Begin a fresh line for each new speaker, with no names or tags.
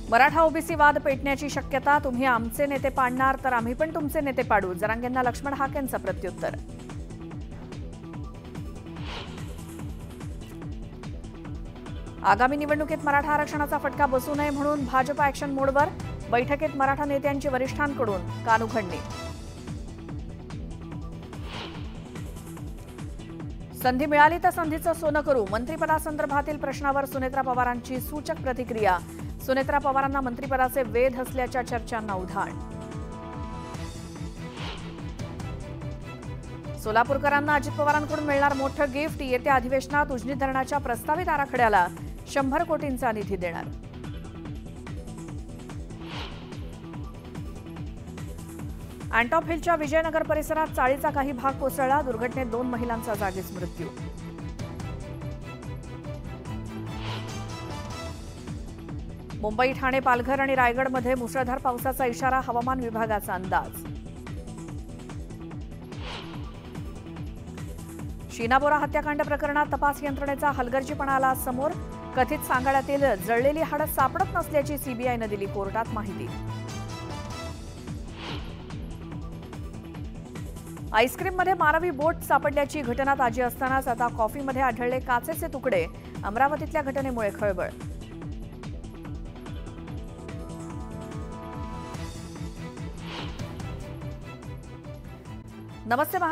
Maratha OBC वाद पेटण्याची शक्यता. तुम्ही आमचे नेते पाडणार तर आम्ही पण तुमचे नेते पाडू. जरांगेंना लक्ष्मण हाकेंचं प्रत्युत्तर. आगामी निवडणुकीत मराठा आरक्षणाचा फटका बसू नये म्हणून भाजप ऍक्शन मोडवर. बैठकीत मराठा नेत्यांची वरिष्ठांकडून कानउघडणी. संधी मिळाली तर संधीचं सोनं करू. मंत्रिपदासंदर्भातील प्रश्नावर सुनेत्रा पवारांची सूचक प्रतिक्रिया. सुनेत्रा पवारांना मंत्रिपदाचे वेध असल्याच्या चर्चांना उधाण. सोलापूरकरांना अजित पवारांकडून मिळणार मोठं गिफ्ट. येत्या अधिवेशनात उजनी धरणाच्या प्रस्तावित आराखड्याला 100 कोटींचा निधी देणार. अँटॉप हिलच्या विजयनगर परिसरात चाळीचा काही भाग कोसळला. दुर्घटनेत 2 महिलांचा जागीच मृत्यू. मुंबई, ठाणे, पालघर आणि रायगडमध्ये मुसळधार पावसाचा इशारा. हवामान विभागाचा अंदाज. शीना बोरा हत्याकांड प्रकरणात तपास यंत्रणेचा हलगर्जीपणा आला समोर. कथित सांगाड्यातील जळलेली हाडं सापडत नसल्याची सीबीआयनं दिली कोर्टात माहिती. आईस्क्रीममध्ये मानवी बोट सापडल्याची घटना ताजी असतानाच आता कॉफीमध्ये आढळले काचेचे तुकडे. अमरावतीतल्या घटनेमुळे खळबळ. नमस्ते महाराष्ट्र.